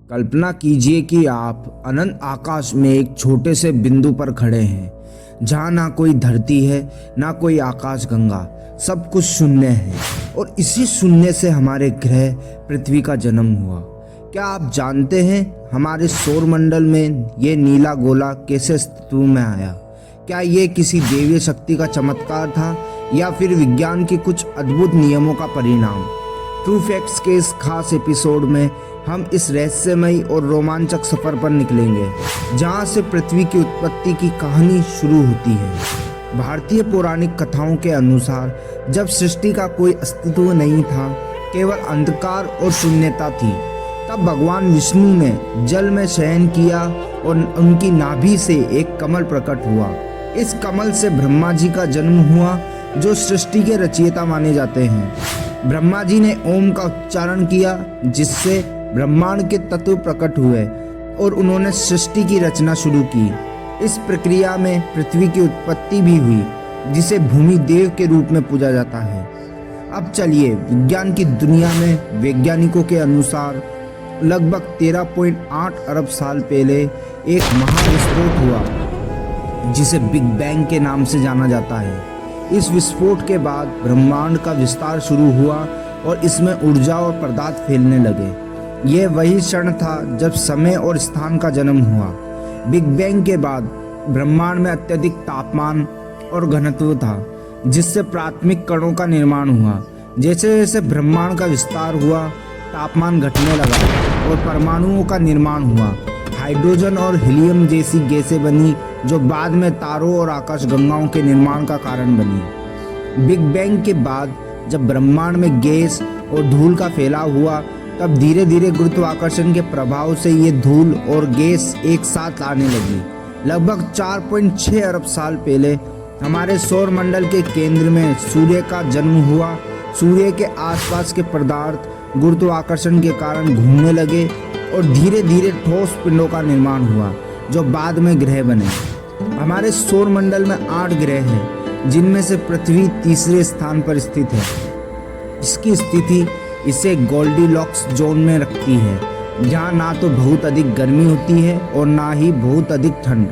कल्पना कीजिए कि आप अनंत आकाश में एक छोटे से बिंदु पर खड़े हैं, जहाँ ना कोई धरती है, ना कोई आकाश गंगा, सब कुछ शून्य है। और इसी शून्य से हमारे ग्रह पृथ्वी का जन्म हुआ। क्या आप जानते हैं हमारे सौर मंडल में ये नीला गोला कैसे अस्तित्व में आया? क्या ये किसी दैवीय शक्ति का चमत्कार था या फिर विज्ञान के कुछ अद्भुत नियमों का परिणाम? ट्रू फैक्ट्स के इस खास एपिसोड में हम इस रहस्यमयी और रोमांचक सफर पर निकलेंगे, जहां से पृथ्वी की उत्पत्ति की कहानी शुरू होती है। भारतीय पौराणिक कथाओं के अनुसार जब सृष्टि का कोई अस्तित्व नहीं था, केवल अंधकार और शून्यता थी, तब भगवान विष्णु ने जल में शयन किया और उनकी नाभि से एक कमल प्रकट हुआ। इस कमल से ब्रह्मा जी का जन्म हुआ, जो सृष्टि के रचयिता माने जाते हैं। ब्रह्मा जी ने ओम का उच्चारण किया, जिससे ब्रह्मांड के तत्व प्रकट हुए और उन्होंने सृष्टि की रचना शुरू की। इस प्रक्रिया में पृथ्वी की उत्पत्ति भी हुई, जिसे भूमि देव के रूप में पूजा जाता है। अब चलिए, विज्ञान की दुनिया में वैज्ञानिकों के अनुसार लगभग 13.8 अरब साल पहले एक महाविस्फोट हुआ, जिसे बिग बैंग के नाम से जाना जाता है। इस विस्फोट के बाद ब्रह्मांड का विस्तार शुरू हुआ और इसमें ऊर्जा और पदार्थ फैलने लगे। यह वही क्षण था जब समय और स्थान का जन्म हुआ। बिग बैंग के बाद ब्रह्मांड में अत्यधिक तापमान और घनत्व था, जिससे प्राथमिक कणों का निर्माण हुआ। जैसे जैसे ब्रह्मांड का विस्तार हुआ, तापमान घटने लगा और परमाणुओं का निर्माण हुआ। हाइड्रोजन और हीलियम जैसी गैसें बनी, जो बाद में तारों और आकाशगंगाओं के निर्माण का कारण बनी। बिग बैंग के बाद जब ब्रह्मांड में गैस और धूल का फैलाव हुआ, तब धीरे धीरे गुरुत्वाकर्षण के प्रभाव से ये धूल और गैस एक साथ आने लगी। लगभग 4.6 अरब साल पहले हमारे सौर मंडल के केंद्र में सूर्य का जन्म हुआ। सूर्य के आसपास के पदार्थ गुरुत्वाकर्षण के कारण घूमने लगे और धीरे धीरे ठोस पिंडों का निर्माण हुआ, जो बाद में ग्रह बने। हमारे सौर मंडल में 8 ग्रह हैं, जिनमें से पृथ्वी तीसरे स्थान पर स्थित है। इसकी स्थिति इसे गोल्डीलॉक्स जोन में रखती है, जहाँ ना तो बहुत अधिक गर्मी होती है और ना ही बहुत अधिक ठंड,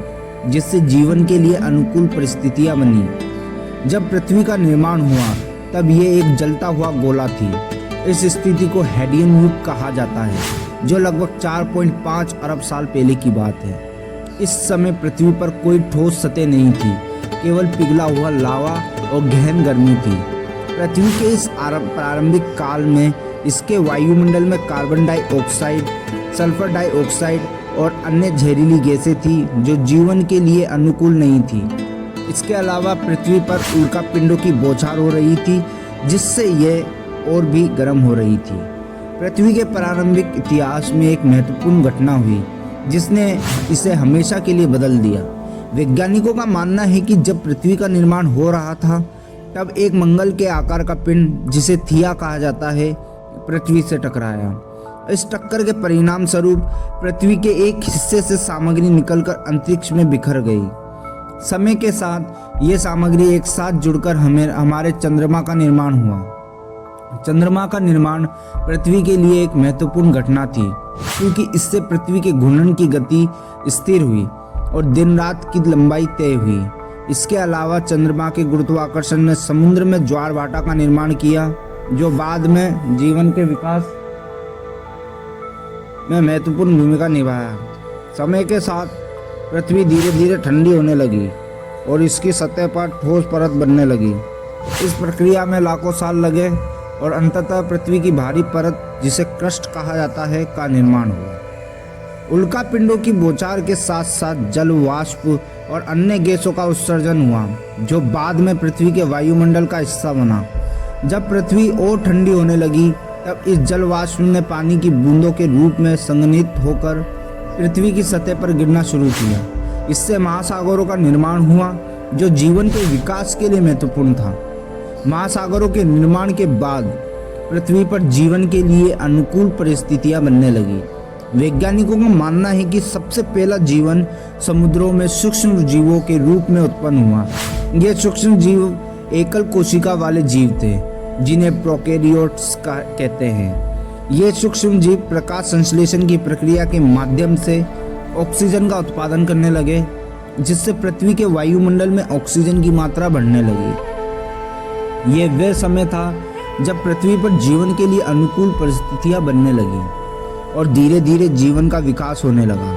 जिससे जीवन के लिए अनुकूल परिस्थितियाँ बनी। जब पृथ्वी का निर्माण हुआ, तब ये एक जलता हुआ गोला थी। इस स्थिति को हेडियन युग कहा जाता है, जो लगभग 4.5 अरब साल पहले की बात है। इस समय पृथ्वी पर कोई ठोस सतह नहीं थी, केवल पिघला हुआ लावा और गहन गर्मी थी। पृथ्वी के इस प्रारंभिक काल में इसके वायुमंडल में कार्बन डाइऑक्साइड, सल्फर डाइऑक्साइड और अन्य जहरीली गैसें थी, जो जीवन के लिए अनुकूल नहीं थी। इसके अलावा पृथ्वी पर उल्कापिंडों की बौछार हो रही थी, जिससे यह और भी गर्म हो रही थी। पृथ्वी के प्रारंभिक इतिहास में एक महत्वपूर्ण घटना हुई, जिसने इसे हमेशा के लिए बदल दिया। वैज्ञानिकों का मानना है कि जब पृथ्वी का निर्माण हो रहा था, तब एक मंगल के आकार का पिंड, जिसे थिया कहा जाता है, पृथ्वी से टकराया। इस टक्कर के परिणाम स्वरूप पृथ्वी के एक हिस्से से सामग्री निकलकर अंतरिक्ष में बिखर गई। समय के साथ ये सामग्री एक साथ जुड़कर हमारे चंद्रमा का निर्माण हुआ। चंद्रमा का निर्माण पृथ्वी के लिए एक महत्वपूर्ण घटना थी, क्योंकि इससे पृथ्वी के घूर्णन की गति स्थिर हुई और दिन रात की लंबाई तय हुई। इसके अलावा चंद्रमा के गुरुत्वाकर्षण ने समुद्र में ज्वार भाटा का निर्माण किया, जो बाद में जीवन के विकास में महत्वपूर्ण भूमिका निभाया। समय के साथ पृथ्वी धीरे धीरे ठंडी होने लगी और इसकी सतह पर ठोस परत बनने लगी। इस प्रक्रिया में लाखों साल लगे और अंततः पृथ्वी की भारी परत, जिसे क्रस्ट कहा जाता है, का निर्माण हुआ। उल्कापिंडों की बौछार के साथ साथ जल वाष्प और अन्य गैसों का उत्सर्जन हुआ, जो बाद में पृथ्वी के वायुमंडल का हिस्सा बना। जब पृथ्वी और ठंडी होने लगी, तब इस जल वाष्प ने पानी की बूंदों के रूप में संघनित होकर पृथ्वी की सतह पर गिरना शुरू किया। इससे महासागरों का निर्माण हुआ, जो जीवन के विकास के लिए महत्वपूर्ण था। महासागरों के निर्माण के बाद पृथ्वी पर जीवन के लिए अनुकूल परिस्थितियां बनने लगी। वैज्ञानिकों का मानना है कि सबसे पहला जीवन समुद्रों में सूक्ष्म जीवों के रूप में उत्पन्न हुआ। ये सूक्ष्म जीव एकल कोशिका वाले जीव थे, जिन्हें प्रोकैरियोट्स कहते हैं। ये सूक्ष्म जीव प्रकाश संश्लेषण की प्रक्रिया के माध्यम से ऑक्सीजन का उत्पादन करने लगे, जिससे पृथ्वी के वायुमंडल में ऑक्सीजन की मात्रा बढ़ने लगी। ये वह समय था जब पृथ्वी पर जीवन के लिए अनुकूल परिस्थितियां बनने लगी और धीरे धीरे जीवन का विकास होने लगा।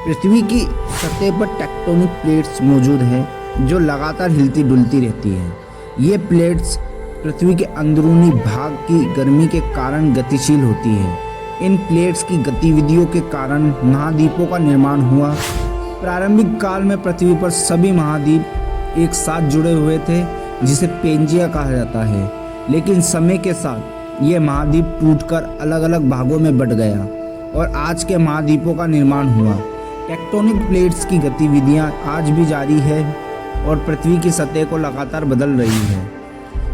पृथ्वी की सतह पर टेक्टोनिक प्लेट्स मौजूद हैं जो लगातार हिलती डुलती रहती हैं। ये प्लेट्स पृथ्वी के अंदरूनी भाग की गर्मी के कारण गतिशील होती हैं। इन प्लेट्स की गतिविधियों के कारण महाद्वीपों का निर्माण हुआ। प्रारंभिक काल में पृथ्वी पर सभी महाद्वीप एक साथ जुड़े हुए थे, जिसे पेंजिया कहा जाता है। लेकिन समय के साथ ये महाद्वीप टूटकर अलग अलग भागों में बंट गया और आज के महाद्वीपों का निर्माण हुआ। टेक्टोनिक प्लेट्स की गतिविधियां आज भी जारी है और पृथ्वी की सतह को लगातार बदल रही है।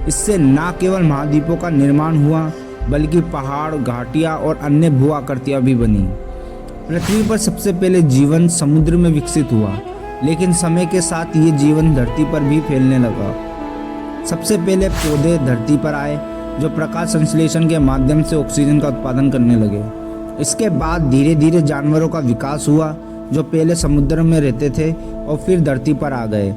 इससे न केवल महाद्वीपों का निर्माण हुआ, बल्कि पहाड़, घाटियां और अन्य भू आकृतियां भी बनी। पृथ्वी पर सबसे पहले जीवन समुद्र में विकसित हुआ, लेकिन समय के साथ ये जीवन धरती पर भी फैलने लगा। सबसे पहले पौधे धरती पर आए, जो प्रकाश संश्लेषण के माध्यम से ऑक्सीजन का उत्पादन करने लगे। इसके बाद धीरे धीरे जानवरों का विकास हुआ, जो पहले समुद्र में रहते थे और फिर धरती पर आ गए।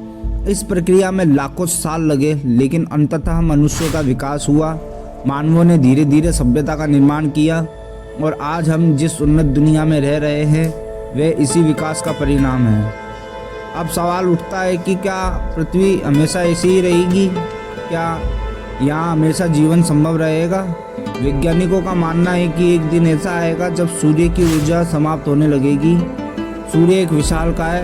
इस प्रक्रिया में लाखों साल लगे, लेकिन अंततः मनुष्यों का विकास हुआ। मानवों ने धीरे धीरे सभ्यता का निर्माण किया और आज हम जिस उन्नत दुनिया में रह रहे हैं वह इसी विकास का परिणाम है। अब सवाल उठता है कि क्या पृथ्वी हमेशा ऐसी ही रहेगी? क्या यहाँ हमेशा जीवन संभव रहेगा? वैज्ञानिकों का मानना है कि एक दिन ऐसा आएगा जब सूर्य की ऊर्जा समाप्त होने लगेगी। सूर्य एक विशालकाय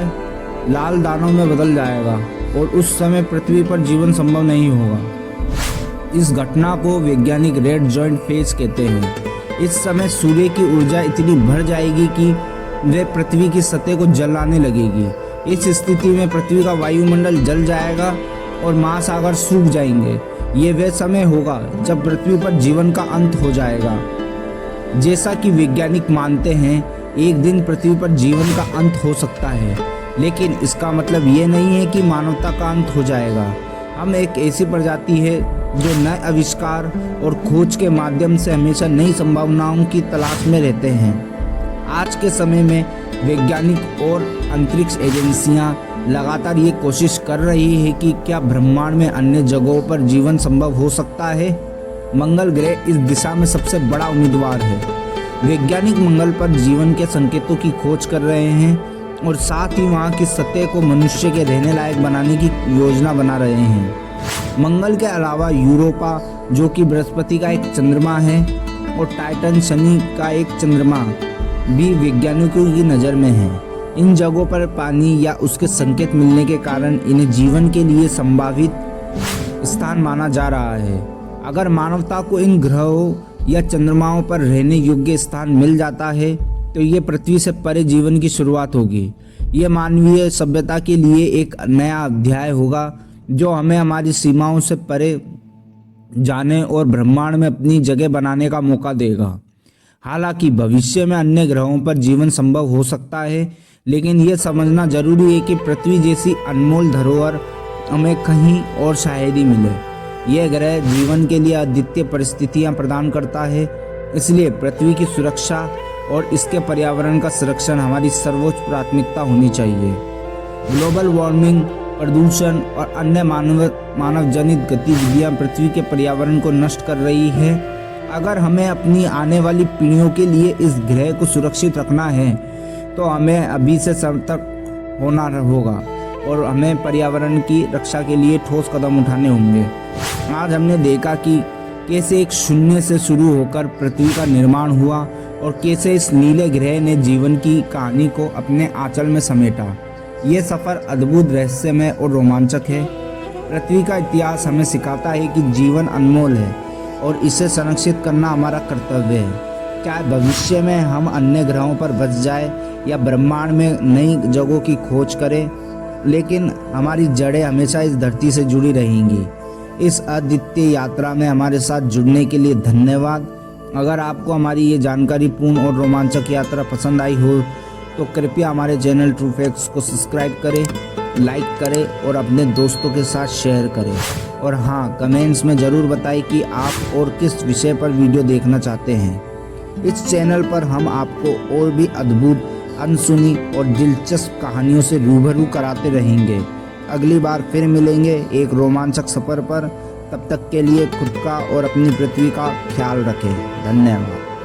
लाल दानों में बदल जाएगा और उस समय पृथ्वी पर जीवन संभव नहीं होगा। इस घटना को वैज्ञानिक रेड जॉइंट फेज कहते हैं। इस समय सूर्य की ऊर्जा इतनी बढ़ जाएगी कि वह पृथ्वी की सतह को जलाने लगेगी। इस स्थिति में पृथ्वी का वायुमंडल जल जाएगा और महासागर सूख जाएंगे। ये वह समय होगा जब पृथ्वी पर जीवन का अंत हो जाएगा। जैसा कि वैज्ञानिक मानते हैं, एक दिन पृथ्वी पर जीवन का अंत हो सकता है, लेकिन इसका मतलब ये नहीं है कि मानवता का अंत हो जाएगा। हम एक ऐसी प्रजाति है जो नए आविष्कार और खोज के माध्यम से हमेशा नई संभावनाओं की तलाश में रहते हैं। आज के समय में वैज्ञानिक और अंतरिक्ष एजेंसियां लगातार ये कोशिश कर रही है कि क्या ब्रह्मांड में अन्य जगहों पर जीवन संभव हो सकता है। मंगल ग्रह इस दिशा में सबसे बड़ा उम्मीदवार है। वैज्ञानिक मंगल पर जीवन के संकेतों की खोज कर रहे हैं और साथ ही वहां की सतह को मनुष्य के रहने लायक बनाने की योजना बना रहे हैं। मंगल के अलावा यूरोपा, जो कि बृहस्पति का एक चंद्रमा है, और टाइटन, शनि का एक चंद्रमा भी वैज्ञानिकों की नज़र में है। इन जगहों पर पानी या उसके संकेत मिलने के कारण इन्हें जीवन के लिए संभावित स्थान माना जा रहा है। अगर मानवता को इन ग्रहों या चंद्रमाओं पर रहने योग्य स्थान मिल जाता है तो ये पृथ्वी से परे जीवन की शुरुआत होगी। ये मानवीय सभ्यता के लिए एक नया अध्याय होगा जो हमें हमारी सीमाओं से परे जाने और ब्रह्मांड में अपनी जगह बनाने का मौका देगा। हालांकि भविष्य में अन्य ग्रहों पर जीवन संभव हो सकता है, लेकिन यह समझना जरूरी है कि पृथ्वी जैसी अनमोल धरोहर हमें कहीं और शायद ही मिले। यह ग्रह जीवन के लिए अद्वितीय परिस्थितियां प्रदान करता है, इसलिए पृथ्वी की सुरक्षा और इसके पर्यावरण का संरक्षण हमारी सर्वोच्च प्राथमिकता होनी चाहिए। ग्लोबल वार्मिंग, प्रदूषण और अन्य मानव जनित गतिविधियां पृथ्वी के पर्यावरण को नष्ट कर रही है। अगर हमें अपनी आने वाली पीढ़ियों के लिए इस ग्रह को सुरक्षित रखना है तो हमें अभी से सतर्क होना होगा और हमें पर्यावरण की रक्षा के लिए ठोस कदम उठाने होंगे। आज हमने देखा कि कैसे एक शून्य से शुरू होकर पृथ्वी का निर्माण हुआ और कैसे इस नीले ग्रह ने जीवन की कहानी को अपने आंचल में समेटा। ये सफ़र अद्भुत, रहस्यमय और रोमांचक है। पृथ्वी का इतिहास हमें सिखाता है कि जीवन अनमोल है और इसे संरक्षित करना हमारा कर्तव्य है। क्या भविष्य में हम अन्य ग्रहों पर बच जाए या ब्रह्मांड में नई जगहों की खोज करें, लेकिन हमारी जड़ें हमेशा इस धरती से जुड़ी रहेंगी। इस अद्वितीय यात्रा में हमारे साथ जुड़ने के लिए धन्यवाद। अगर आपको हमारी ये जानकारीपूर्ण और रोमांचक यात्रा पसंद आई हो तो कृपया हमारे चैनल ट्रू फैक्ट्स को सब्सक्राइब करें, लाइक करें और अपने दोस्तों के साथ शेयर करें। और हाँ, कमेंट्स में ज़रूर बताएं कि आप और किस विषय पर वीडियो देखना चाहते हैं। इस चैनल पर हम आपको और भी अद्भुत, अनसुनी और दिलचस्प कहानियों से रूबरू कराते रहेंगे। अगली बार फिर मिलेंगे एक रोमांचक सफ़र पर। तब तक के लिए खुद का और अपनी पृथ्वी का ख्याल रखें। धन्यवाद।